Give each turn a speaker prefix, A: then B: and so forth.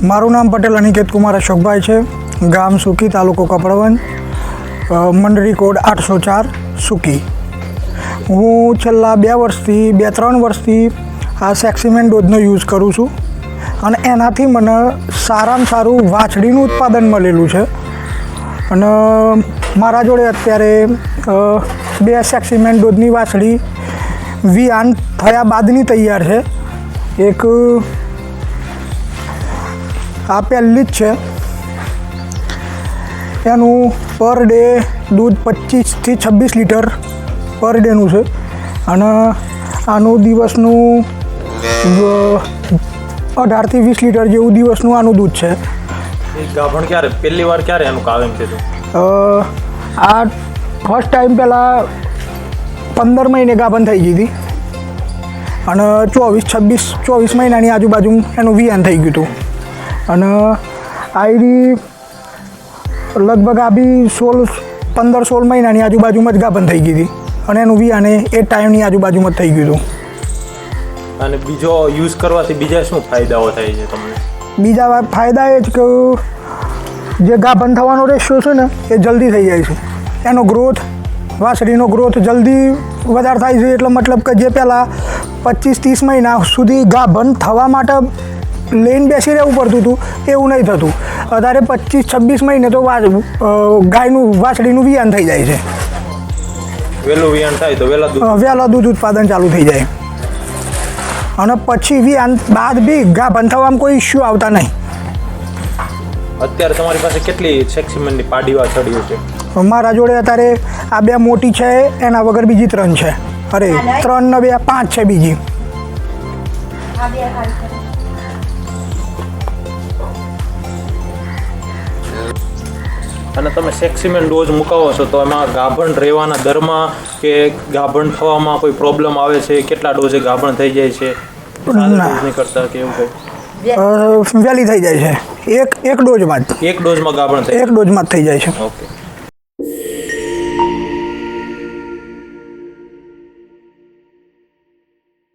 A: મારું નામ પટેલ અનિકેત કુમાર અશોકભાઈ છે. ગામ સુકી, તાલુકો કપડવંજ, મંડળી કોડ 804 સુકી. હું છેલ્લા 2-3 વર્ષથી આ સેક્સીમેન ડોઝનો યુઝ કરું છું અને એનાથી મને સારામાં સારું વાછડીનું ઉત્પાદન મળેલું છે. અને મારા જોડે અત્યારે 2 સેક્સીમેન ડોઝની વાછડી વિયાન થયા બાદની તૈયાર છે. એક આ પહેલી જ છે. એનું પર ડે દૂધ 25 થી 26 લીટર પર ડેનું છે અને આનું દિવસનું 18 થી 20 લીટર જેવું દિવસનું આનું દૂધ છે.
B: ગાભણ ક્યારે પહેલી વાર ક્યારે એનું કાયમ થયું?
A: આ ફર્સ્ટ ટાઈમ પહેલાં 15 મહિને ગાભણ થઈ ગઈ હતી અને 24 મહિનાની આજુબાજુ એનું વિયાન થઈ ગયું હતું. અને આઈડી લગભગ આ બી 15-16 મહિનાની આજુબાજુમાં જ ગાભણ થઈ ગઈ હતી અને એનું વિયાને એ ટાઈમની આજુબાજુમાં જ થઈ ગયું હતું.
B: અને બીજો યુઝ કરવાથી બીજા શું ફાયદાઓ થાય છે તમને?
A: બીજા ફાયદા એ જ કે જે ગાભણ થવાનો રેશિયો છે ને એ જલ્દી થઈ જાય છે. એનો ગ્રોથ, વાછડીનો ગ્રોથ જલ્દી વધારે થાય છે. એટલે મતલબ કે જે પહેલાં 25-30 મહિના સુધી ગાભણ થવા માટે લઈને બેસી રહેવું પડતું હતું એવું નહીં થતું. અત્યારે 25-26 મહિને તો ગાયનું વાછડીનું વિયાન થઈ જાય છે.
B: વહેલું વિયાન થાય તો
A: વહેલા દૂધ ઉત્પાદન ચાલુ થઈ જાય અને પછી વિયાન બાદ બી ગાભણ થવામાં કોઈ ઇસ્યુ આવતા નહીં.
B: અત્યારે તમારી પાસે કેટલી સેક્સીમેનની પાડી વાછડીઓ છે?
A: મારા જોડે અત્યારે આ 2 મોટી છે, એના વગર બીજી 3 છે. અરે 3 ને 2 5 છે બીજી.
B: અને તમે સેક્સીમેન ડોઝ મુકાવો છો તો એમાં ગાભણ રહેવાના દરમાં કે ગાભણ થવામાં કોઈ પ્રોબ્લેમ આવે છે? કેટલા ડોઝે ગાભણ થઈ જાય છે નહીં કરતા કે એવું કંઈ?
A: વહેલી થઈ જાય છે. એક ડોઝમાં જ
B: એક ડોઝમાં ગાભણ થાય?
A: એક ડોઝમાં જ થઈ જાય છે.
B: ઓકે.